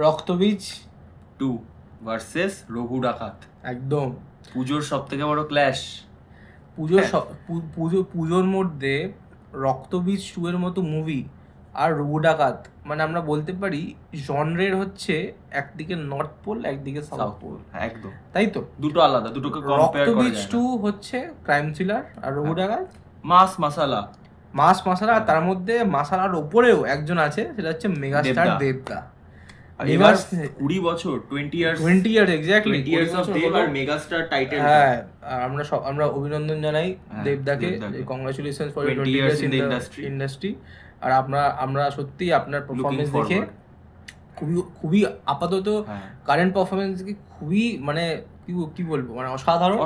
রক্তবীজ 2 ভার্সেস রঘু ডাকাত। একদম পুজোর সব থেকে বড় ক্ল্যাশ। পুজোর মধ্যে রক্তবীজ 2 এর মতো মুভি আর রঘু ডাকাত, মানে আমরা বলতে পারি জনরের হচ্ছে একদিকে নর্থ পোল একদিকে সাউথ পোল। একদম তাই তো, দুটো আলাদা, দুটোকে কম্পেয়ার করা রক্তবীজ যায় 2 না। হচ্ছে ক্রাইম থ্রিলার আর রঘু ডাকাত মাস মশালা। মাস মশালা। আর তার মধ্যে মশালার ওপরেও একজন আছে, সেটা হচ্ছে মেগাস্টার দেবদা। এবার 20 বছর 20 years exactly 20 years of Dev আর মেগাস্টার টাইটেল। হ্যাঁ, আমরা অভিনন্দন জানাই দেবদাকে, congratulations for 20 years in the industry. আর আমরা সত্যি আপনার পারফরমেন্স দেখে খুবই আপাতত কারেন্ট পারফরমেন্স কি খুবই মানে কি বলবো, মানে অসাধারণ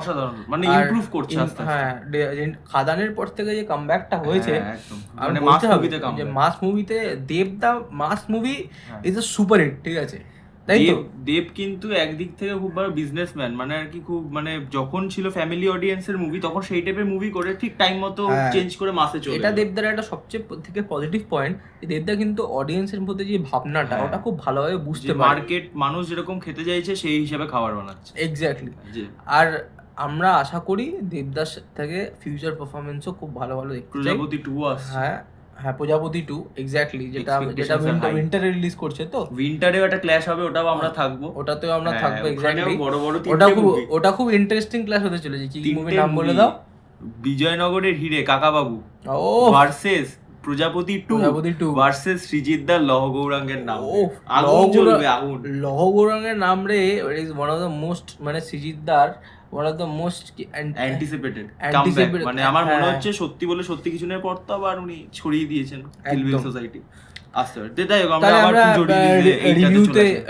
মানে ইমপ্রুভ করছে আস্তে আস্তে। হ্যাঁ, খাদানের পর থেকে যে কামব্যাকটা হয়েছে, মানে মাস মুভিতে যে মাস মুভিতে দেবদা mass movie is a super hit, ঠিক আছে। তাই তো, দেব কিন্তু একদিক থেকে খুব বড় বিজনেসম্যান, মানে আর কি খুব মানে যখন ছিল ফ্যামিলি অডিয়েন্সের মুভি তখন সেই টাইপের মুভি করে ঠিক টাইম মতো চেঞ্জ করে মাসে চলে। এটা দেবদার একটা সবচেয়ে থেকে পজিটিভ পয়েন্ট, দেবদা কিন্তু অডিয়েন্সের মধ্যে যে ভাবনাটা ওটা খুব ভালোভাবে বুঝতে পারে। মার্কেট মানুষ যেরকম খেতে চাইছে সেই হিসাবে খাবার বানাচ্ছে। এক্স্যাক্টলি। আর আমরা আশা করি দেবদাস থেকে ফিউচার পারফরমেন্সও খুব ভালো দেখতে চাই। প্রজাপতি 2 আসছে। হ্যাঁ প্রজাপতি 2 এক্স্যাক্টলি, যেটা উইন্টারে রিলিজ করছে। তো উইন্টারেও একটা ক্ল্যাশ হবে, ওটাও আমরা থাকবো। ওটাতেও আমরা থাকবো এক্স্যাক্টলি। বড় বড় ওটা খুব ইন্টারেস্টিং ক্লাস হতে চলেছে। কি মুভি নাম বলে দাও? বিজয়নগরের হিরে কাকাবাবু ভার্সেস প্রজাপতি 2 ভার্সেস সৃজিতদার লহ গৌরাঙ্গের নাম। আগুন জ্বলবে, আগুন। লহ গৌরাঙ্গের নাম রে, it is one of the most, মানে সৃজিতদার one of the most anticipated comeback. মানে আমার মনে হচ্ছে সত্যি বলে সত্যি কিছু নেই পর তো আবার উনি ছড়িয়ে দিয়েছেন ফিল্ম সোসাইটি।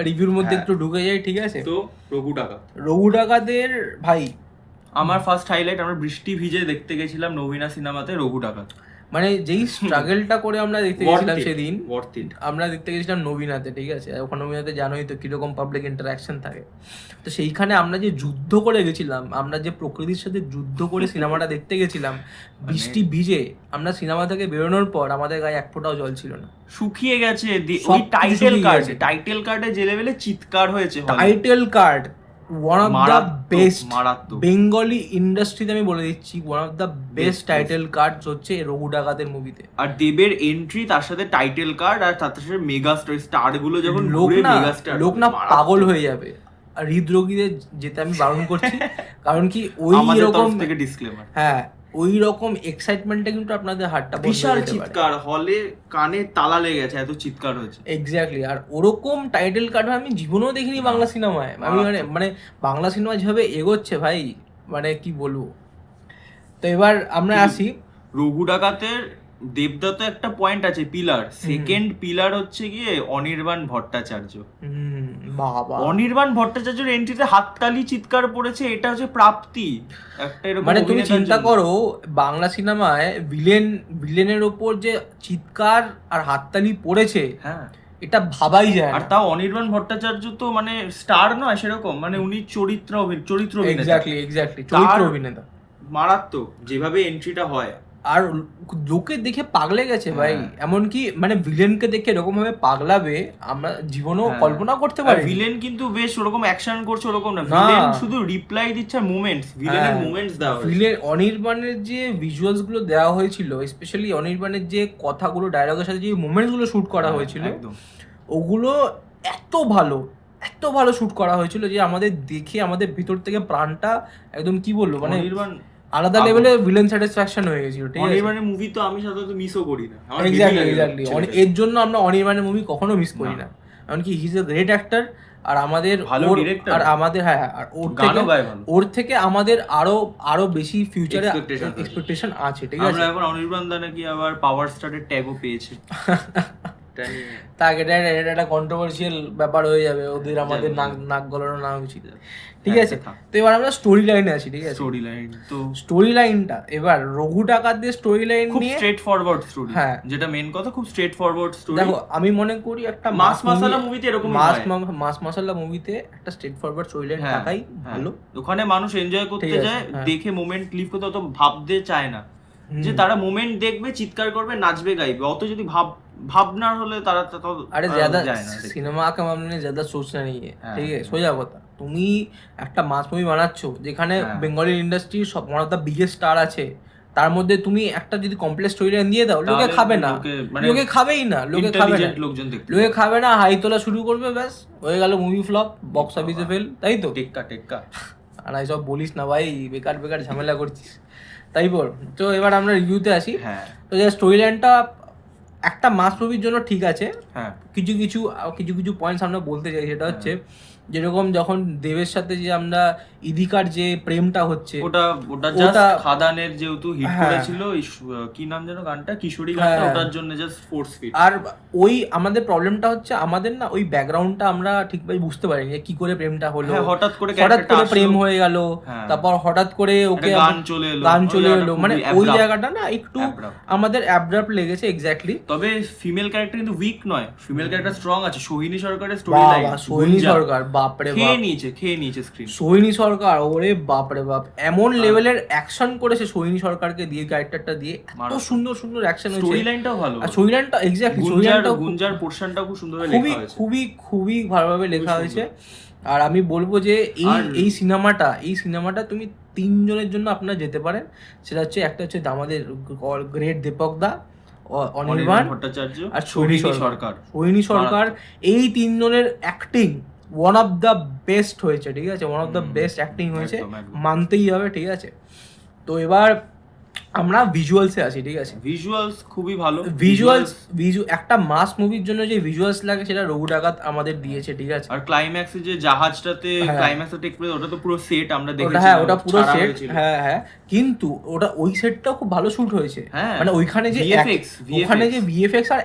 রিভিউর মধ্যে একটু ঢুকে যাই, ঠিক আছে? তো রঘু ডাকাতের ভাই আমার ফার্স্ট হাইলাইট, আমরা বৃষ্টি ভিজে দেখতে গেছিলাম নবীনা সিনেমাতে রঘু ডাকাত। মানে যেই স্ট্রাগলটা করে আমরা দেখতে গেছিলাম সেদিন, আমরা দেখতে গেছিলাম নবীনাতে, ঠিক আছে? ওখানে নবীনাতে জানোই তো কিরকম পাবলিক ইন্টারাকশন থাকে। তো সেইখানে আমরা যে যুদ্ধ করে গেছিলাম, আমরা যে প্রকৃতির সাথে যুদ্ধ করে সিনেমাটা দেখতে গেছিলাম বৃষ্টি ভিজে, আমরা সিনেমা থেকে বেরোনোর পর আমাদের গায়ে এক ফোঁটাও জল ছিল না, শুকিয়ে গেছে। ওই টাইটেল কার্ডে যে লেভেলে চিৎকার হয়েছে, title card one of the best Bengali ইন্ডাস্ট্রিতে, আমি বলে দিচ্ছি one of the best title card হচ্ছে রঘু ডাকাতের মুভিতে। আর দেবের এন্ট্রি, তার সাথে টাইটেল কার্ড, আর তার সাথে মেগা স্টার গুলো যখন লোক না পাগল হয়ে যাবে। আর হৃদরোগীদের যেতে আমি বারণ করছি, কারণ কি ওই রকম থেকে ডিসক্লেমার, হ্যাঁ ওই রকম এক্সাইটমেন্টটা কিন্তু আপনাদের হাতটা বিশাল চিৎকার, হলে কানে তালা লেগে গেছে, এত চিৎকার হয়েছে। এক্স্যাক্টলি। আর ওরকম টাইটেল কার্ড আমি জীবনেও দেখিনি বাংলা সিনেমায়। আমি মানে বাংলা সিনেমা যেভাবে এগোচ্ছে ভাই, মানে কি বলবো। তো এবার আমরা আসি রঘু ডাকাতের। দেবদত্ত একটা পয়েন্ট আছে, পিলার। সেকেন্ড পিলার হচ্ছে গিয়ে অনির্বাণ ভট্টাচার্য। অনির্বাণ ভট্টাচার্যের এন্ট্রিতে হাততালি চিৎকার পড়েছে, এটা হচ্ছে প্রাপ্তি একটা। মানে তুমি চিন্তা করো বাংলা সিনেমায় ভিলেনের ওপর যে চিৎকার আর হাততালি পড়েছে, হ্যাঁ এটা ভাবাই যায়। আর তাও অনির্বাণ ভট্টাচার্য তো মানে স্টার নয় সেরকম, মানে উনি চরিত্র অভিনেতা, চরিত্র অভিনেতা মারাত্মক যেভাবে এন্ট্রিটা হয়। আর লোকে দেখে পাগলে গেছে ভাই, এমনকি মানে ভিলেনকে দেখে এরকম ভাবে পাগলাবে আমরা জীবনেও কল্পনা করতে পারি। ভিলেন কিন্তু বেশ ওরকম অ্যাকশন করছে ওরকম না, ভিলেন শুধু রিপ্লাই দিচ্ছে, মুভমেন্টস, ভিলেনের মুভমেন্টস দেওয়া হয়েছে। ভিলেন অনির্বাণের যে ভিজুয়ালস গুলো দেওয়া হয়েছিল, স্পেশালি অনির্বাণের যে কথাগুলো ডায়লগের সাথে যে মুভমেন্টস গুলো শুট করা হয়েছিল, ওগুলো এত ভালো শুট করা হয়েছিল যে আমাদের দেখে আমাদের ভিতর থেকে প্রাণটা একদম কি বলবো, মানে আলাদা লেভেলে ভিলেন স্যাটিসফ্যাকশন হয়ে গেছিল। ঠিক আছে, অনির্বাণের মুভি তো আমি সাধারণত মিসও করি না। এক্স্যাক্টলি এর জন্য আমরা অনির্বাণের মুভি কখনো মিস করি না, এমনকি he is a great actor. আর আমাদের আর আমাদের আর ওর থেকে আমাদের আরো বেশি ফিউচারে এক্সপেকটেশন আছে। ঠিক আছে, আমরা এখন অনির্বাণ দা নাকি আবার পাওয়ার স্টারের ট্যাগও পেয়েছে। তাকে এটা একটা কন্ট্রোভার্সিয়াল ব্যাপার হয়ে যাবে, ওদের আমাদের নাক গলানো না উচিত। ঠিক আছে, তো এবার আমরা স্টোরি লাইনে আছি। ঠিক আছে, স্টোরি লাইনটা এবার রঘু ডাকাতদের স্টোরি লাইন নিয়ে স্ট্রেট ফরওয়ার্ড স্টোরি। হ্যাঁ, যেটা মেন কথা, খুব স্ট্রেট ফরওয়ার্ড স্টোরি। দেখো আমি মনে করি একটা মাস মশলা মুভিতে এরকম মাস মশলা মুভিতে একটা স্ট্রেট ফরওয়ার্ড স্টোরি লাইন থাকাই ভালো। ওখানে মানুষ এনজয় করতে যায়, দেখে মোমেন্ট লিভ করতে অত ভাবতে চায় না। যে তারা মোমেন্ট দেখবে, চিৎকার করবে, নাচবে, গাইবে। অত যদি ভাবনার হলে তারা আরে ज्यादा সিনেমা কা মামলে ज्यादा सोचना नहीं है, ঠিক আছে? সোজা কথা, তুমি একটা মাস মুভি বানাচ্ছো যেখানে বেঙ্গলি ইন্ডাস্ট্রি সব one of the biggest star আছে, তার মধ্যে তুমি একটা যদি কমপ্লেক্স স্টোরি লাইন দিয়ে দাও, লোকে খাবে না, লোকে খাবেই না, লোকে খাবে না, লোকে খাবে না, হাই তোলা শুরু করবে, ব্যাস হয়ে গেল মুভি ফ্লপ, বক্স অফিসে ফেল, তাই তো? টেক্কা আর এইসব বলিস না ভাই, বেকার বেকার ঝামেলা করছিস, তাই বল। তো এবার আমরা রিভিউতে আসি। তো যে স্টোরি লাইনটা একটা মাস মুভির জন্য ঠিক আছে, কিছু কিছু পয়েন্টস আমরা বলতে চাই, সেটা হচ্ছে যেরকম যখন দেবের সাথে যে আমরা ইদিকার যে প্রেমটা হচ্ছে, ওটা জাস্ট খাদানের যেহেতু হিট করেছিল, কি নাম যেন গানটা, কিশোরী গানটা, ওটার জন্য জাস্ট ফোর্স ফিট। আর ওই আমাদের প্রবলেমটা হচ্ছে আমাদের না ওই ব্যাকগ্রাউন্ডটা আমরা ঠিকভাবে বুঝতে পারিনি, যে কি করে প্রেমটা হলো, হঠাৎ করে প্রেম হয়ে গেল, তারপর হঠাৎ করে ওকে গান চলে এলো, মানে ওই জায়গাটা না একটু আমাদের অ্যাবরাপ্ট লেগেছে। এক্স্যাক্টলি। তবে ফিমেল ক্যারেক্টার কিন্তু উইক নয়, ফিমেল ক্যারেক্টার স্ট্রং আছে। সোহিনী সরকারের স্টোরি লাইন, সোহিনী সরকার বাপরে বাপ, খেয়ে নিয়েছে স্ক্রিন। সোহিনী সরকার, ওরে বাপরে বাপ, এমন লেভেলের অ্যাকশন করেছে সোহিনী সরকারকে দিয়ে, ক্যারেক্টারটা দিয়ে এত সুন্দর সুন্দর অ্যাকশন হয়েছে। স্টোরি লাইনটাও ভালো, আর স্টোরি লাইনটা এক্স্যাক্টলি, গুঞ্জার পোরশনটাও খুব সুন্দর লেখা হয়েছে, খুবই ভালোভাবে লেখা হয়েছে। আর আমি বলবো যে এই সিনেমাটা তুমি তিনজনের জন্য আপনারা যেতে পারেন। সেটা হচ্ছে, একটা হচ্ছে আমাদের গ্রেট দীপক দা, অনির্বাণ ভট্টাচার্য আর সোহিনী সরকার। এই তিনজনের acting one of the best হয়েছে, ঠিক আছে? One of the best acting হয়েছে, মানতেই হবে, ঠিক আছে? তো এবার আমরা ভিজুয়ালসে আছি, ঠিক আছে? ভিজুয়ালস খুবই ভালো। একটা মাস মুভির জন্য যে ভিজুয়ালস লাগে সেটা রঘু ডাকাত আমাদের দিয়েছে, ঠিক আছে? আর ক্লাইম্যাক্সে যে জাহাজটাতে ক্লাইম্যাক্সে টেক প্লেস, ওটা তো পুরো সেট আমরা দেখেছিলাম। ওটা পুরো সেট, হ্যাঁ। কিন্তু ওই সেটটাও খুব ভালো শুট হয়েছে, মানে ওইখানে যে ভিএফএক্স আর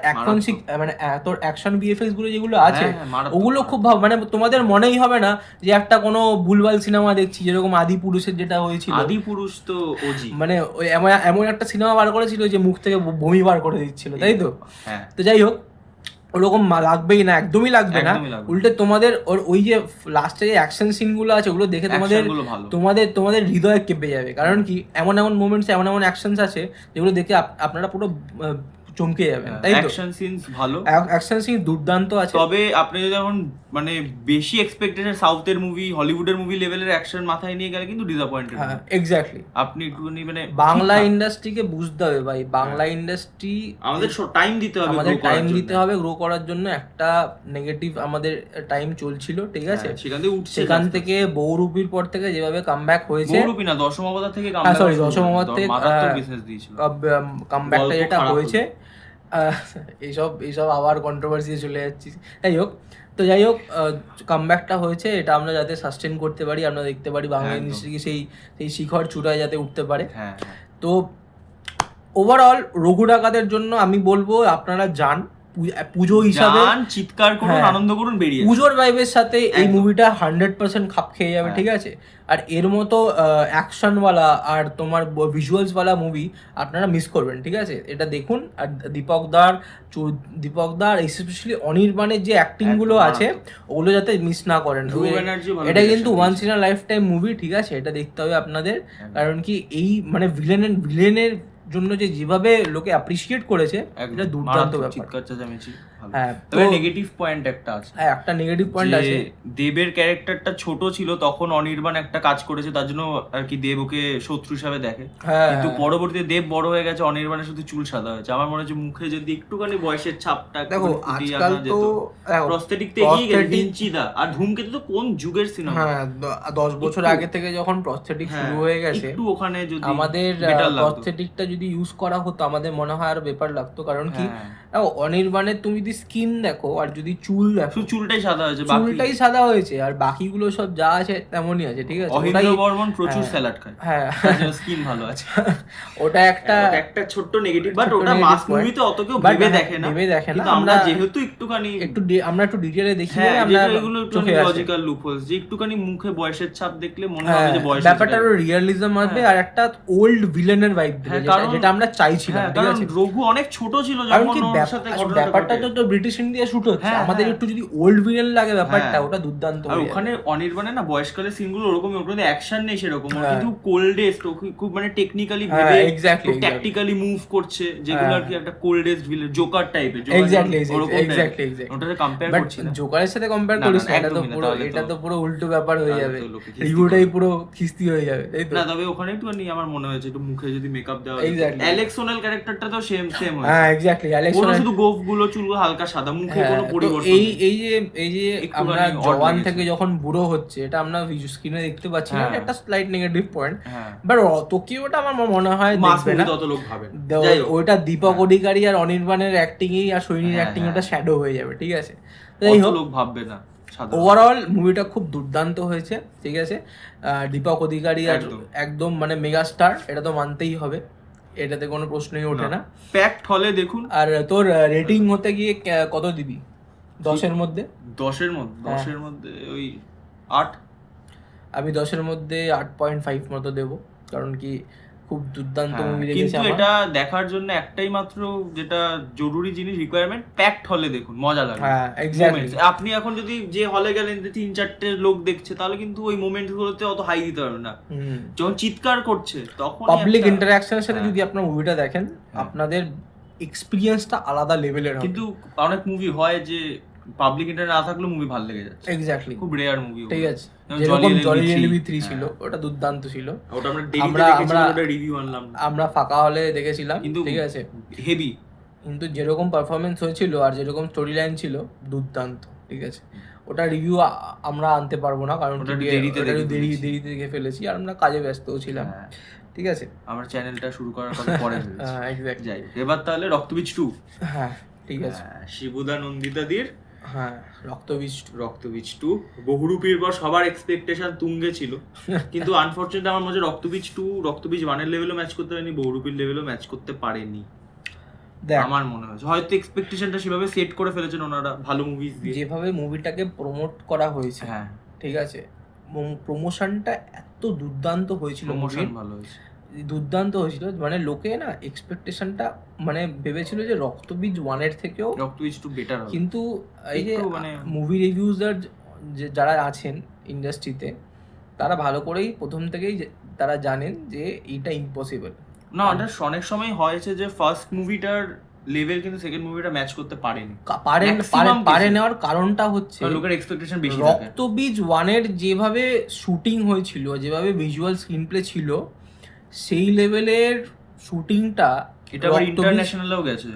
মানে তোর অ্যাকশন ভিএফএক্স গুলো যেগুলো আছে, ওগুলো খুব মানে তোমাদের মনেই হবে না যে একটা কোনো ভুলভাল সিনেমা দেখছি, যেরকম আদিপুরুষের যেটা হয়েছিল। আদিপুরুষ তো ওজি, মানে এমন একটা সিনেমা বার করেছিল যে মুখ থেকে বমি বার করে দিচ্ছিল, তাই তো? তো যাই হোক, ওরকম লাগবেই না, একদমই লাগবে না। উল্টে তোমাদের ওই যে লাস্টে যে অ্যাকশন সিন গুলো আছে, ওগুলো দেখে তোমাদের হৃদয় কেঁপে যাবে। কারণ কি, এমন মোমেন্টস, এমন অ্যাকশনস আছে যেগুলো দেখে আপনারা পুরো চমকে যাবেন, তাই তো? অ্যাকশন সিনস ভালো, অ্যাকশন সিন দুর্দান্ত আছে। তবে আপনি যদি এখন মানে বেশি এক্সপেক্টেশন সাউথের মুভি, হলিউডের মুভি লেভেলের অ্যাকশন মাথায় নিয়ে গেলে কিন্তু ডিসঅ্যাপয়েন্টেড। এক্স্যাক্টলি। আপনি একটুখানি মানে বাংলা ইন্ডাস্ট্রিকে বুঝতে হবে ভাই, বাংলা ইন্ডাস্ট্রি আমাদের টাইম দিতে হবে গ্রো করার জন্য। একটা নেগেটিভ আমাদের টাইম চলছিল, ঠিক আছে? সেখান থেকে বহুরূপীর পর থেকে যেভাবে কামব্যাক হয়েছে, বহুরূপী না, দশম অবতার থেকে কামব্যাকটা যেটা হয়েছে, এইসব আবার কন্ট্রোভার্সি চলে যাচ্ছি। যাই হোক, কামব্যাকটা হয়েছে, এটা আমরা যাতে সাস্টেন করতে পারি, আমরা দেখতে পারি বাংলা ইন্ডাস্ট্রিকে সেই শিখর চূড়ায় যাতে উঠতে পারে। তো ওভারঅল রঘু ডাকাতের জন্য আমি বলবো আপনারা যান, পুজো হিসাবে চিৎকার করুন, আনন্দ করুন, বেরিয়ে পুজোর ভাইবের সাথে এই মুভিটা 100% খাপ খেয়ে যাবে, ঠিক আছে? আর এর মতো অ্যাকশনওয়ালা আর তোমার ভিজুয়ালসওয়ালা মুভি আপনারা মিস করবেন, ঠিক আছে? এটা দেখুন। আর দীপক দার স্পেশালি অনির্বাণের যে অ্যাক্টিং গুলো আছে, ওগুলো যাতে মিস না করেন। এটা কিন্তু once in a lifetime movie, ঠিক আছে? এটা দেখতে হবে আপনাদের। কারণ কি, এই মানে ভিলেনের জন্য যেভাবে লোকে অ্যাপ্রিশিয়েট করেছে, এটা দুর্দান্ত ব্যাপার। তবে নেগেটিভ পয়েন্ট একটা আছে, একটা নেগেটিভ পয়েন্ট আছে। দেবের ক্যারেক্টারটা ছোট ছিল তখন অনির্বাণ একটা কাজ করেছে, তার জন্য আর কি দেব ওকে শত্রু হিসাবে দেখে। কিন্তু পরবর্তীতে দেব বড় হয়ে গেছে, অনির্বাণের শুধু চুল সাদা হয়েছে। আমার মনে হচ্ছে মুখে যদি একটুখানি বয়সের ছাপটা, দেখো আজকাল তো প্রস্থেটিক তে এগিয়ে গেছে ভিঞ্চিদা। আর ধূমকেতু তো কোন যুগের সিনেমা, 10 বছর আগে থেকে যখন প্রস্থেটিক শুরু হয়ে গেছে, একটু ওখানে যদি আমাদের প্রস্থেটিকটা যদি ইউজ করা হতো, আমাদের মনে হয় আর ব্যাপার লাগতো। কারণ কি, অনির্বাণের তুমি যদি স্কিন দেখো আর যদি চুল দেখো, চুলটাই সাদা হয়েছে, আর বাকিগুলো সব যা আছে তেমনই আছে, ঠিক আছে? অহিন্দ্র বর্মন প্রচুর স্যালাড খায়, স্কিন ভালো আছে। ওটা একটা ছোট্ট নেগেটিভ, বাট ওটা মাস মুভিতে অত কেউ ভেবে দেখে না। কিন্তু আমরা যেহেতু আমরা একটু ডিটেইলে দেখি, আমরা এগুলো একটু লজিক্যাল লুপহোলস, যে একটুখানি মুখে বয়সের ছাপ দেখলে মনে হবে যে বয়স, ব্যাপারটার রিয়ালিজম আসবে, আর একটা ওল্ড ভিলেনের ভাইব দিবে, যেটা আমরা চাইছিলাম, ঠিক আছে? রঘু অনেক ছোট ছিল যখন ব্যাপারটা তো তো ব্রিটিশ ইন্ডিয়া শুট হচ্ছে, হ্যাঁ, আমাদের হ্যাঁ। একটু যদি ওল্ড ভিলেন লাগে ব্যাপারটা, হ্যাঁ। ওটা দুর্দান্ত আর হয়ে ওখানে যাবে। অনির্বাণের না বয়সকালের সিনগুলো ওরকমই, ওখানে অ্যাকশন নেই সেরকম, ওর হ্যাঁ। কিন্তু কোল্ডেস্ট, খুব মানে টেকনিক্যালি হ্যাঁ, ভেবে exactly, exactly. ট্যাকটিক্যালি মুভ করছে, যেগুলো আর কি হ্যাঁ। একটা কোল্ডেস্ট ভিলেন, জোকার টাইপের, Exactly, ওরকম exactly, type-এর। exactly. ওটাতে কম্পেয়ার বাট করছি না। জোকারের সাথে কম্পেয়ার না, করিস না, না, এটা তো একদমই না, পুরো, তাহলে এটা তো- তো পুরো উল্টো ব্যাপার হয়ে তাহলে যাবে, তো লোকে খিস্তি রিভিউটাই করবে। পুরো খিস্তি হয়ে যাবে, তাই তো? না, তবে ওখানে একটুখানি আমার মনে হয়েছে একটু মুখে যদি মেকআপ দেওয়া Exactly. অ্যালেক্স ওনেল ক্যারেক্টারটা তো সেম হ্যাঁ, হয়েছে, এক্স্যাক্টলি, অ্যালেক্স ওটা ওনেল। শুধু গোফ গুলো চুলগুলো হালকা সাদা, মুখে হ্যাঁ, কোনো তো পরিবর্তন এই নেই। এই যে একটুখানি আমরা odd জওয়ান লেগেছে। থেকে যখন বুড়ো হচ্ছে, এটা আমরা স্ক্রিনে দেখতে পাচ্ছি না, হ্যাঁ। এটা একটা স্লাইট নেগেটিভ পয়েন্ট। হ্যাঁ, বাট অত কি ওটা আমার মনে হয় মাস দেখবে না। মুভি তত লোক ভাবে। যাই হোক, ওইটা দীপক হ্যাঁ। অধিকারী আর অনির্বাণের অ্যাক্টিং আর সৈনীর হ্যাঁ, অ্যাক্টিং হ্যাঁ। ওটা শ্যাডো হয়ে যাবে, ঠিক আছে? যাই অত হোক, লোক ভাববে না সাধারণত। ওভারঅল মুভিটা খুব দুর্দান্ত হয়েছে, ঠিক আছে? দীপক অধিকারী আর একদম। একদম মানে মেগা স্টার, এটা তো মানতেই হবে, এটাতে কোনো প্রশ্নই ওঠে না। প্যাকড হলে দেখুন। আর তোর রেটিং হতে গিয়ে কত দিবি 10-এর মধ্যে? 10-এর মধ্যে হ্যাঁ। 10-এর মধ্যে ওই 8। আমি 10-এর মধ্যে 8.5 মতো দেবো, কারণ কি খুব দুর্দান্ত হ্যাঁ, মুভি লেগেছে কিন্তু আমার। এটা দেখার জন্য একটাই মাত্র যেটা জরুরি জিনিস, রিকোয়ারমেন্ট, প্যাকড হলে দেখুন, মজা লাগবে। হ্যাঁ, এক্স্যাক্টলি। Moments। আপনি এখন যদি যে হলে গেলেন 3-4টে লোক দেখছে, তাহলে কিন্তু ওই মোমেন্ট গুলোতে অত হাই দিতে পারবে না। যখন চিৎকার করছে তখন পাবলিক ইন্টারঅ্যাকশনের সাথে হ্যাঁ। যদি আপনার মুভিটা দেখেন, আপনাদের এক্সপিরিয়েন্সটা আলাদা লেভেলের হবে। কিন্তু অনেক মুভি হয় যে পাবলিক ইন্টার না থাকলেও মুভি ভালো লেগে যাচ্ছে, এক্স্যাক্টলি, খুব রেয়ার মুভি। ঠিক আছে? যেমন যেরকম জলি জলি এলবি 3 ছিল, ওটা দুর্দান্ত ছিল। ওটা আমরা দেরিতে আমরা- দেখেছিলাম, আমরা- ওটা রিভিউ আনলাম না। আমরা ফাঁকা হলে দেখেছিলাম, কিন্তু ঠিক আছে? হেভি। কিন্তু যেরকম পারফরমেন্স হয়েছিল আর যেরকম স্টোরি লাইন ছিল, দুর্দান্ত, ঠিক আছে? ওটা রিভিউ আমরা আনতে পারবো না, কারণ ওটা কি দেরিতে দেখে ফেলেছি। দেরিতে দেখে ফেলেছি, আর আমরা কাজে ব্যস্তও ছিলাম, হ্যাঁ। ঠিক আছে? আমরা চ্যানেলটা শুরু করার কথা পরে ভেবেছি। এক্স্যাক্টলি। যাই হোক, এবার তাহলে রক্তবীজ 2। হ্যাঁ, ঠিক আছে। শিবুদা নন্দিতাদির হ্যাঁ, রক্তবীজ 2। রক্তবীজ 2 বহুরূপীর পর সবার এক্সপেকটেশন তুঙ্গে ছিল, কিন্তু আনফরচুনেট আমার মনে হয় রক্তবীজ 2 রক্তবীজ 1 এর লেভেলও ম্যাচ করতে পারেনি, বহুরূপীর লেভেলও ম্যাচ করতে পারেনি দেখ, আমার মনে হয়। হয়তো এক্সপেকটেশনটা সেভাবে সেট করে ফেলেছেন ওনারা ভালো মুভিজ দিয়ে। যেভাবে মুভিটাকে প্রমোট করা হয়েছে, হ্যাঁ, ঠিক আছে, প্রমোশনটা এত দুর্দান্ত হয়েছিল, প্রমোশন movie-র, ভালো হয়েছে। দুর্দান্ত হয়েছিল, মানে লোকে না এক্সপেকটেশনটা মানে ভেবেছিল যে রক্তবীজ 1-এর থেকেও, রক্তবীজ 2 বেটার হবে। কিন্তু এই যে একটু মানে মুভি রিভিউজার যারা আছেন ইন্ডাস্ট্রিতে, তারা ভালো করেই প্রথম থেকেই তারা জানেন যে এটা ইম্পসিবল। না, ওটা অনেক সময় হয়েছে যে ফার্স্ট মুভিটার লেভেল কিন্তু সেকেন্ড মুভিটা ম্যাচ করতে পারেনি। Maximum পারে কিছু। নেওয়ার কারণটা হচ্ছে কারণ লোকের এক্সপেকটেশন বেশি থাকে। রক্তবীজ 1-এর যেভাবে শুটিং হয়েছিল, যেভাবে ভিজুয়াল স্ক্রিন প্লে ছিল, সেই লেভেলের শুটিংটা এটা আবার ইন্টারন্যাশনালেও গেছে।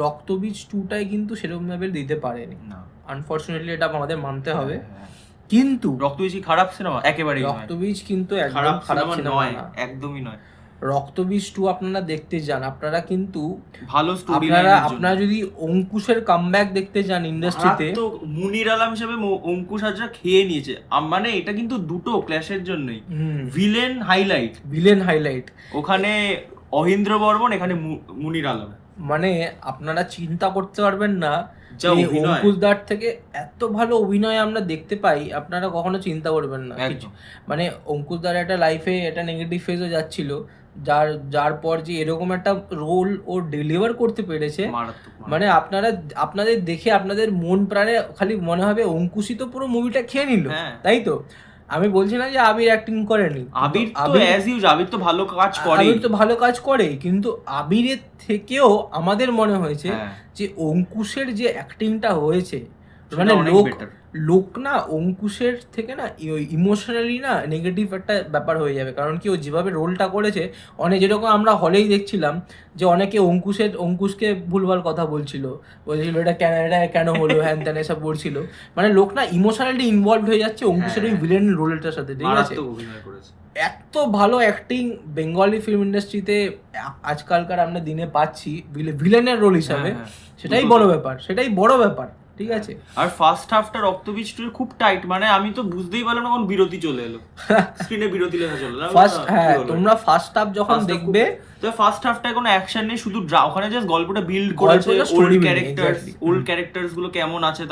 রক্তবীজ 2টাই কিন্তু সেরকম ভাবে দিতে পারেনি, না, আনফরচুনেটলি, এটা আমাদের মানতে হবে। হ্যাঁ। কিন্তু রক্তবীজ কি খারাপ সিনেমা? একেবারেই নয়। রক্তবীজ কিন্তু একদম খারাপ খারাপ সিনেমা সিনেমা নয়, না। একদমই নয়। রক্তবীজ 2 আপনারা দেখতে যান, আপনারা কিন্তু ভালো স্টোরি আপনারা যদি অঙ্কুশের কামব্যাক দেখতে যান ইন্ডাস্ট্রিতে, তো মুনির আলম হিসেবে অঙ্কুশ হাজরা খেয়ে নিয়েছে। মানে এটা কিন্তু দুটো ক্ল্যাশের জন্যই। ভিলেন হাইলাইট ওখানে অহিন্দ্র বর্মন, এখানে মুনির আলম। মানে আপনারা চিন্তা করতে পারবেন না যা যে অভিনয়। অঙ্কুশ দার থেকে এত ভালো অভিনয় আমরা দেখতে পাই, আপনারা কখনো চিন্তা করবেন না। একদম। মানে অঙ্কুশ দার একটা লাইফে একটা নেগেটিভ ফেজও যাচ্ছিল, যার পর যে এরকম একটা রোল ও ডেলিভার করতে পেরেছে, মারাত্মক। মানে আপনাদের দেখে আপনাদের মন প্রাণে খালি মনে হবে অঙ্কুশই তো পুরো মুভিটা খেয়ে নিল, হ্যাঁ। তাই তো? আমি বলছি না যে আবির অ্যাক্টিং করেনি, আবির তো অ্যাজ ইউজ, আবির তো ভালো কাজ করে, আবির তো ভালো কাজ করে, কিন্তু আবিরের থেকেও আমাদের মনে হয়েছে হ্যাঁ। যে অঙ্কুশের যে অ্যাক্টিংটা হয়েছে, সেটা মানে অনেক better। লোক না অঙ্কুশের থেকে না ইমোশনালি না নেগেটিভ একটা ব্যাপার হয়ে যাবে, কারণ কি ও যেভাবে রোলটা করেছে, যেরকম আমরা হলেই দেখছিলাম যে অনেকে অঙ্কুশকে ভুলভাল কথা বলছিল এটা কেন হলো, হ্যান ত্যান এসব বলছিল, মানে লোক না ইমোশনালি ইনভলভ হয়ে যাচ্ছে অঙ্কুশের ওই ভিলেন রোলটার সাথে, ঠিক আছে? মারাত্মক অভিনয় করেছে। এত ভালো অ্যাক্টিং বেঙ্গলি ফিল্ম ইন্ডাস্ট্রিতে আজকালকার আমরা দিনে পাচ্ছি ভিলেনের রোল হিসাবে, হ্যাঁ, সেটাই বড় ব্যাপার, ঠিক আছে? আর ফার্স্ট হাফটা রক্তবীজ 2 খুব টাইট, মানে আমি তো বুঝতেই পারলাম না কোন বিরতি চলে এলো, স্ক্রিনে বিরতি লেখা চলে এলো। তোমরা ফার্স্ট হাফ যখন দেখবে, তো ফার্স্ট হাফটায় কোনো অ্যাকশন নেই, শুধু ওখানে জাস্ট গল্পটা বিল্ড করেছে, ওল্ড ক্যারেক্টার্স গুলো কেমন আছে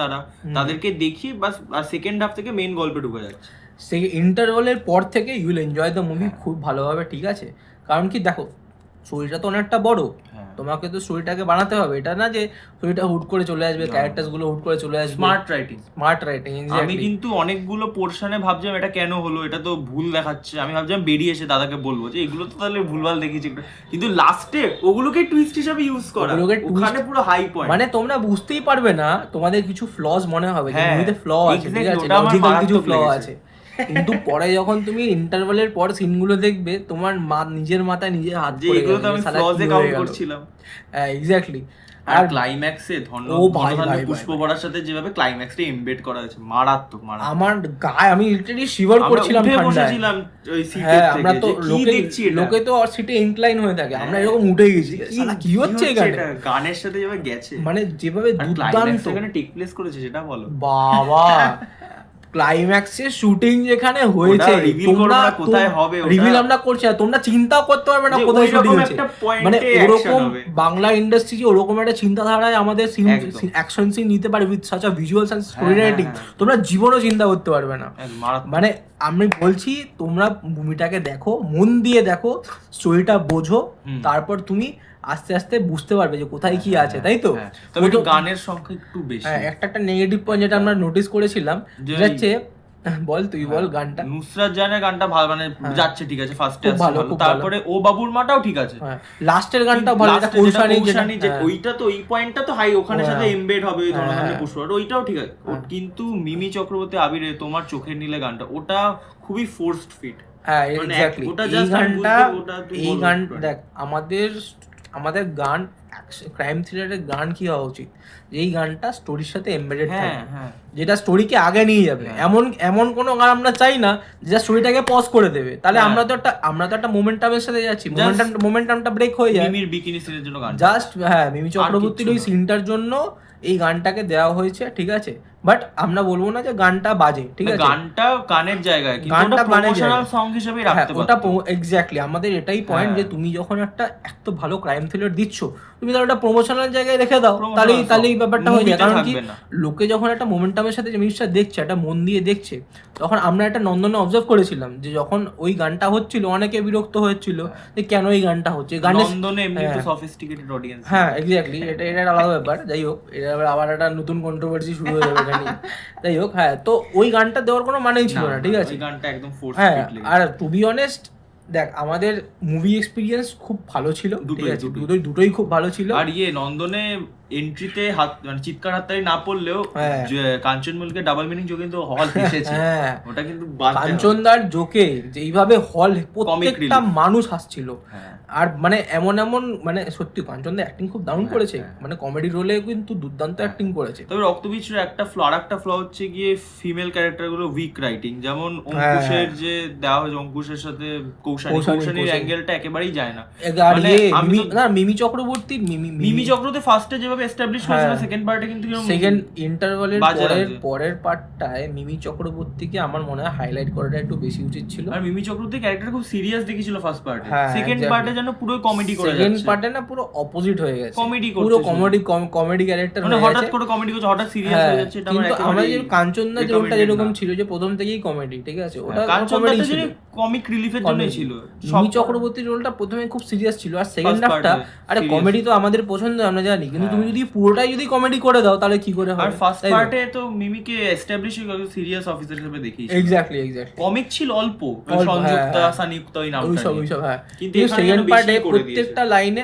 তাদেরকে দেখি বাস, আর সেকেন্ড হাফ থেকে মেইন গল্পে ঢুকে যাচ্ছে। সেই ইন্টারভেলের পর থেকে you will enjoy the movie খুব ভালোভাবে, ঠিক আছে? কারণ কি দেখো, স্টোরিটা তো অনেকটা বড়, তোমাকে তো স্টোরিটাকে বানাতে হবে। এটা না যে স্টোরিটা হুট করে চলে আসবে, ক্যারেক্টারস গুলো হুট করে চলে আসবে। Smart writing. আমি কিন্তু অনেকগুলো পোর্শনে ভাবছিলাম এটা কেন হলো, এটা তো ভুল দেখাচ্ছে, আমি ভাবছিলাম বেরিয়ে এসে দাদাকে বলবো যে এগুলো তো তাহলে ভুলভাল দেখিয়েছি, কিন্তু লাস্টে ওগুলোকে টুইস্ট হিসেবে ইউজ করা, ওখানে পুরো হাই পয়েন্ট। মানে তোমরা বুঝতেই পারবে না, তোমাদের কিছু ফ্লজ মনে হবে যে মুভিতে ফ্ল আছে, ঠিক আছে, লজিক্যাল কিছু ফ্ল আছে, কিন্তু পরে যখন তুমি ইন্টারভালের পর সিনগুলো দেখবে তোমার নিজের মাথায় নিজের হাত যে এগুলো তো আমি ফ্লজে কাউন্ট করছিলাম। হ্যাঁ এক্স্যাক্টলি। আর ক্লাইম্যাক্সে পুষ্পবরার সাথে যেভাবে ক্লাইম্যাক্সটা এমবেড করা হয়েছে, মারাত্মক। আমার গায়ে আমি লিটারালি শিভার করছিলাম ঠান্ডায়। ওই সিটে আমরা তো লোকে তো সিটে ইনক্লাইন হয়ে থাকে, আমরা এরকম উঠে গেছি, কি হচ্ছে এখানে, গানের সাথে যেভাবে গেছে, মানে যেভাবে দুর্দান্ত এখানে টেক প্লেস করেছে সেটা বলো বাবা। ক্লাইম্যাক্সের শুটিং যেখানে হয়েছে, তোমরা কোথায় হবে রিভিল আমরা করছি না, তোমরা চিন্তাও করতে পারবে না কোথায় শুটিং হয়েছে। মানে ওরকম বাংলা ইন্ডাস্ট্রি যে ওরকম একটা চিন্তাধারায় আমাদের অ্যাকশন সিন নিতে পারে with such a visuals and story writing, তোমরা জীবনও চিন্তা করতে পারবে না। মানে আমি বলছি তোমরা মুভিটাকে দেখো, মন দিয়ে দেখো, স্টোরিটা বোঝো, তারপর তুমি আস্তে আস্তে বুঝতে পারবে যে কোথায় কি আছে, তাই তো? তবে একটু গানের সংখ্যা একটু বেশি। হ্যাঁ, একটা নেগেটিভ পয়েন্ট যেটা আমরা নোটিস করেছিলাম যাচ্ছে, বল তুই বল। গানটা নুসরাত জাহানের গানটা ভালো, মানে যাচ্ছে ঠিক আছে, ফার্স্টে আসছে ভালো, তারপরে ও বাবুর মাটাও ঠিক আছে, লাস্টের গানটা ভালো, এটা কৌশানি যে ওইটা তো ওই পয়েন্টটা তো হাই, ওখানে সাথে এমবেড হবে ওই ধরনের পুষ্প, ওইটাও ঠিক আছে। কিন্তু মিমি চক্রবর্তী আবিরে তোমার চোখের নীলে গানটা, ওটা খুবই ফোর্সড ফিট। হ্যাঁ এক্স্যাক্টলি। এই গান দেখ, আমাদের গান ক্রাইম থ্রিলারের গান কি হওয়া উচিত, এই গানটা স্টোরির সাথে এমবেডেড থাকে, যেটা স্টোরিকে আগে নিয়ে যাবে। এমন কোনো গান আমরা চাই না যেটা স্টোরিটাকে পজ করে দেবে, তাহলে আমরা তো একটা মোমেন্টামের সাথে যাচ্ছি, মোমেন্টামটা ব্রেক হয়ে যায়। মিমির বিকিনি সিনের জন্য গান, জাস্ট মিমি চক্রবর্তীর ওই সিনটার জন্য এই গানটাকে দেওয়া হয়েছে, ঠিক আছে, বাট আমরা বলবো না যে গানটা বাজে, ঠিক আছে, গানটা গানের জায়গায়, কিন্তু ওটা প্রমোশনাল সং হিসেবেই রাখতে পারো। ওটা এক্স্যাক্টলি আমাদের এটাই পয়েন্ট, যে তুমি যখন একটা এত ভালো ক্রাইম থ্রিলার দিচ্ছ, তুমি তাহলে ওটা প্রমোশনাল জায়গায় রেখে দাও, তাহলেই ব্যাপারটা হয়ে যায়। কারণ কি, লোকে যখন একটা মোমেন্টামের সাথে জিনিসটা দেখছে, একটা মন দিয়ে দেখছে, তখন আমরা একটা নন্দনে অবজার্ভ করেছিলাম যে যখন ওই গানটা হচ্ছিল অনেকে বিরক্ত হয়েছিল যে কেন এই গানটা হচ্ছে। নন্দনে এমনি তো সফিস্টিকেটেড অডিয়েন্স। হ্যাঁ এক্স্যাক্টলি, এটা আলাদা ব্যাপার। যাই হোক, এটা আবার একটা নতুন কন্ট্রোভার্সি শুরু হয়ে যাবে এখানে। যাই হোক, হ্যাঁ, তো ওই গানটা দেওয়ার কোনো মানেই ছিল না, ঠিক আছে। গানটা একদম ফোর্স। হ্যাঁ, আর টু বি অনেস্ট দেখ, আমাদের মুভি এক্সপিরিয়েন্স খুব ভালো ছিল, দুটোই খুব ভালো ছিল। আর নন্দনে এন্ট্রিতে হাত, মানে চিৎকার হাততালি না পড়লেও কাঞ্চন মুলকে ডাবল মিনিং জোকে কিন্তু হল এসেছে, ওটা কিন্তু কাঞ্চনদার জোকে যেইভাবে হল প্রত্যেকটা মানুষ হাসছিল। আর মানে এমন মানে সত্যি কাঞ্চনদা অ্যাক্টিং খুব দারুণ করেছে, মানে কমেডি রোলে কিন্তু দুর্দান্ত অ্যাক্টিং করেছে। তবে রক্তবীজের একটা ফ্ল হচ্ছে গিয়ে ফিমেল ক্যারেক্টার গুলো উইক রাইটিং, যেমন অঙ্কুশের যে দেওয়া হয়েছে, অঙ্কুশের সাথে কৌশানীর অ্যাঙ্গেলটা একেবারেই যায় না। মিমি চক্রবর্তী ফার্স্টে যেভাবে এস্টাবলিশ করেছিল, সেকেন্ড পার্টে কিন্তু সেকেন্ড ইন্টারভালের পরের পার্টটায় মিমি চক্রবর্তীকে আমার মনে হয় হাইলাইট করাটা একটু বেশি উচিত ছিল। আর মিমি চক্রবর্তী ক্যারেক্টার খুব সিরিয়াস দেখিয়েছিল ফার্স্ট পার্টে, সেকেন্ড পার্টে যেন পুরো কমেডি করে যাচ্ছে, সেকেন্ড পার্টে না পুরো অপোজিট হয়ে গেছে, পুরো কমেডি ক্যারেক্টার মানে হঠাৎ করে কমেডি করছে, হঠাৎ সিরিয়াস হয়ে যাচ্ছে। এটা কিন্তু আমরা যে কাঞ্চনদা যেটা যেরকম ছিল যে প্রথম থেকেই কমেডি, ঠিক আছে, ওটা কমেডি ছিল, কমিক রিলিফের জন্য ছিল। মিমি চক্রবর্তীর রোলটা প্রথমে খুব সিরিয়াস ছিল, আর সেকেন্ড হাফটা আরে কমেডি তো আমাদের পছন্দ, আমরা জানি, কিন্তু তুমি যদি পুরোটাই যদি কমেডি করে দাও তাহলে কি করে হবে। আর ফার্স্ট পার্টে তো মিমিকে এস্টাবলিশ করে সিরিয়াস অফিসার হিসেবে দেখিয়েছে। এক্স্যাক্টলি কমিক ছিল অল্প, সংযুক্তা সানিউক্তা ওই নামটা, ওইসব। হ্যাঁ, কিন্তু সেকেন্ড পার্টে প্রত্যেকটা লাইনে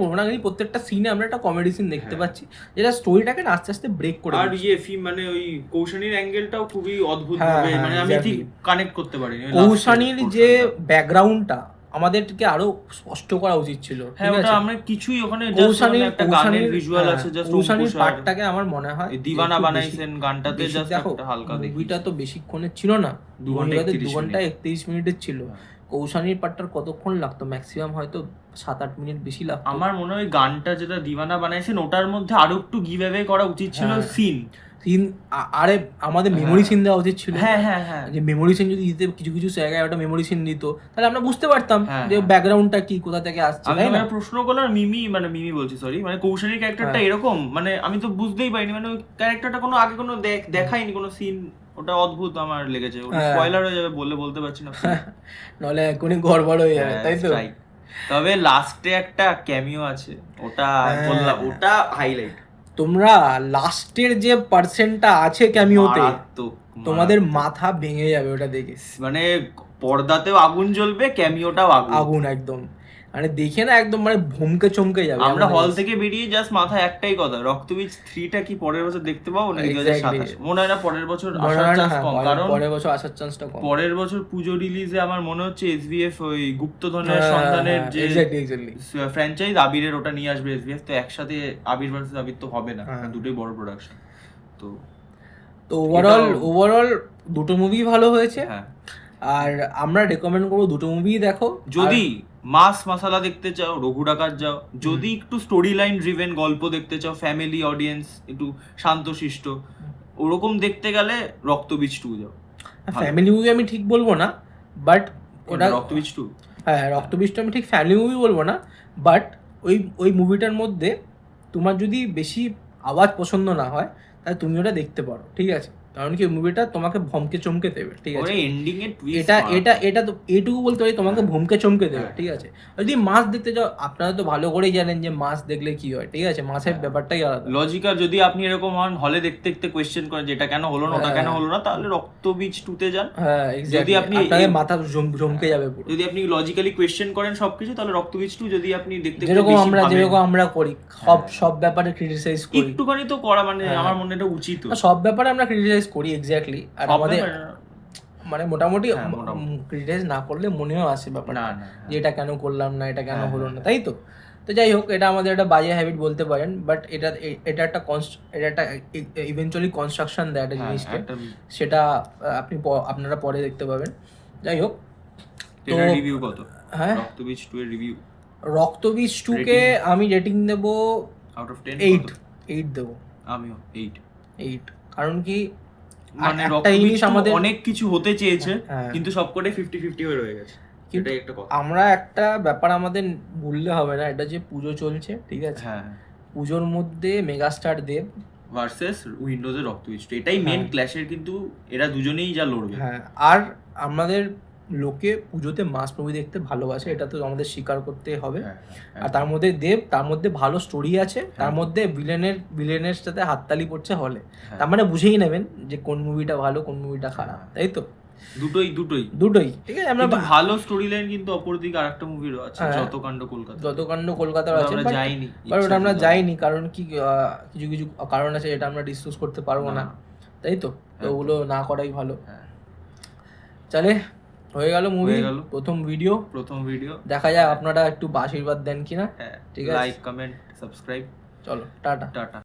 বলবো না, কিন্তু প্রত্যেকটা সিনে আমরা একটা কমেডি সিন দেখতে পাচ্ছি, যেটা স্টোরিটাকে আস্তে আস্তে ব্রেক করে। আর মানে ওই কৌশানীর অ্যাঙ্গেলটাও খুবই অদ্ভুত ভাবে, মানে আমি ঠিক কানেক্ট করতে পারিনি। কৌশানীর যে ব্যাকগ্রাউন্ডটা আমাদেরকে আরো স্পষ্ট করা উচিত ছিল। হ্যাঁ, ওটা আমরা কিছুই ওখানে একটা গানের ভিজুয়াল আছে, জাস্ট কৌশানীর পার্টটাকে আমার মনে হয় দিওয়ানা বানাইছেন গানটাতে, জাস্ট একটা হালকা দেখি। মুভিটা তো বেশিক্ষণের ছিল না, 2 ঘন্টা 31 মিনিটের ছিল। কৌশানীর পার্টটার কতক্ষণ লাগতো? ম্যাক্সিমাম হয়তো 7-8 মিনিট বেশি লাগতো। আমার মনে হয় গানটা যেটা দিওয়ানা বানাইছেন ওটার মধ্যে আরো একটু গিভ অ্যাওয়ে করা উচিত ছিল সিন। আরে আমাদের মেমোরি সিন দেওয়া উচিত ছিল। হ্যাঁ, যে মেমোরি সিন যদি দিতে, কিছু জায়গায় ওটা মেমোরি সিন দিত, তাহলে আমরা বুঝতে পারতাম যে ব্যাকগ্রাউন্ডটা কি, কোথা থেকে আসছে। আমি প্রশ্ন করলাম, মিমি বলছি, সরি, মানে কৌশানীর ক্যারেক্টারটা এরকম, মানে আমি তো বুঝতেই পারিনি, মানে ওই ক্যারেক্টারটা কোনো আগে কোনো দেখাইনি কোনো সিন, ওটা অদ্ভুত আমার লেগেছে। স্পয়লার হয়ে যাবে, বলতে পারছি না, নাহলে এখনই গড়বড় হয়ে যাবে, তাই তো। তবে লাস্টে একটা ক্যামিও আছে, ওটা বললাম, ওটা হাইলাইট। তোমরা লাস্টের যে পার্সেন্টটা আছে ক্যামিওতে, তোমাদের মাথা ভেঙে যাবে ওটা দেখে। মানে পর্দাতেও আগুন জ্বলবে, ক্যামিওটাও আগুন একদম, মানে দেখে না একদম মানে ভমকে চমকে যাবে। আমরা হল থেকে বেরিয়ে জাস্ট মাথায় একটাই কথা, রক্তবীজ 3টা কি পরের বছর দেখতে পাবো না 2027? মনে হয় না পরের বছর আসার চান্স কম, কারণ পরের বছর আসার চান্সটা কম। পরের বছর পুজো রিলিজে আমার মনে হচ্ছে এসভিএফ ওই গুপ্তধনের সন্ধানের যে ফ্র্যাঞ্চাইজ আবিরের, ওটা নিয়ে আসবে এসভিএফ। তো একসাথে আবির ভার্সেস আবির তো হবে না, দুটোই বড় প্রোডাকশন। তো ওভারঅল দুটো মুভি ভালো হয়েছে। আর আমরা রেকমেন্ড করবো দুটো মুভি দেখো। যদি মাস মাসালা দেখতে চাও, রঘু ডাকাত যাও। যদি একটু স্টোরি লাইন ড্রিভেন গল্প দেখতে চাও, ফ্যামিলি অডিয়েন্স, একটু শান্তশিষ্ট, ওরকম দেখতে গেলে রক্তবীজ 2 যাও। ফ্যামিলি মুভি আমি ঠিক বলবো না, বাট ওটা রক্তবীজ 2, হ্যাঁ রক্তবীজ 2 আমি ঠিক ফ্যামিলি মুভি বলবো না, বাট ওই মুভিটার মধ্যে তোমার যদি বেশি আওয়াজ পছন্দ না হয় তাহলে তুমি ওটা দেখতে পারো, ঠিক আছে? কারণ কি মুভিটা তোমাকে ভমকে চমকে দেবে, ঠিক আছে? এটা তো এটুকু বলতে পারি, তোমাকে ভমকে চমকে দেবে, ঠিক আছে? যদি মাস দেখতে যাও, আপনারা তো ভালো করেই জানেন যে মাস দেখলে কি হয়, ঠিক আছে? মাসের ব্যাপারটাই আলাদা। লজিক্যাল যদি আপনি এরকম হন, হলে দেখতে দেখতে কোয়েশ্চেন করেন যেটা কেন হলো না, ওটা কেন হলো না, তাহলে রক্তবীজ 2 তে যান। হ্যাঁ, যদি আপনি আপনাদের মাথা চমকে যাবে পুরো। যদি আপনি লজিক্যালি কোয়েশ্চেন করেন সবকিছু, তাহলে রক্তবীজ 2 যদি আপনি দেখতে যেরকম আমরা করি, সব ব্যাপারে ক্রিটিসাইজ করি, একটুখানি তো করা, মানে আমার মনে এটা উচিত। সব ব্যাপারে আমরা ক্রিটিসাইজ করি, এক্স্যাক্টলি। আর আমাদের মানে মোটামুটি ক্রিটিসাইজ না করলে মনেও আসে ব্যাপারটা যে এটা কেন করলাম না, এটা কেন হলো না, তাই তো? তো যাই হোক, এটা আমাদের একটা বাজে হ্যাবিট বলতে পারেন, বাট এটা একটা ইভেনচুয়ালি কনস্ট্রাকশন দেয় একটা জিনিসকে, সেটা আপনারা পরে দেখতে পাবেন। যাই হোক, রিভিউ কত? হ্যাঁ, রক্তবীজ 2 এর রিভিউ, রক্তবীজ 2 কে আমি রেটিং দেব আউট অফ 10 8 দেব। আমিও 8। কারণ কি, মানে রক্তবীজ আমাদের অনেক কিছু হতে চেয়েছে, কিন্তু সবকটাই 50-50 হয়ে রয়ে গেছে। কিন্তু আমরা একটা ব্যাপার আমাদের ভুললে হবে না, এটা যে পুজো চলছে, ঠিক আছে? পুজোর মধ্যে মেগাস্টার দেব ভার্সেস উইন্ডোজের রক্তবীজ, এটাই মেন ক্ল্যাশের, কিন্তু এরা দুজনেই যা লড়বে। হ্যাঁ, আর আমাদের লোকে পুজোতে মাস মুভি দেখতে ভালোবাসে, এটা তো আমাদের স্বীকার করতে হবে। আর তার মধ্যে দেব, তার মধ্যে ভালো স্টোরি আছে, তার মধ্যে ভিলেনের সাথে হাততালি পড়ছে হলে, তার মানে বুঝেই নেবেন যে কোন মুভিটা ভালো, কোন মুভিটা খারাপ, তাই তো? দুটোই, ঠিক আছে। আমরা ভালো স্টোরি লাইন, কিন্তু অপরদিকে আরেকটা মুভিরও আছে, যতকাণ্ড কলকাতা আছে, বাট ওটা আমরা যাইনি, কারণ কি কিছু কারণ আছে, এটা আমরা ডিসকাস করতে পারবো না, তাই তো? তো ওগুলো না করাই ভালো। চলে, হয়ে গেল মুভি, প্রথম ভিডিও। দেখা যায় আপনারা একটু আশীর্বাদ দেন কিনা। ঠিক আছে, লাইক, কমেন্ট, সাবস্ক্রাইব। চলো, টাটা।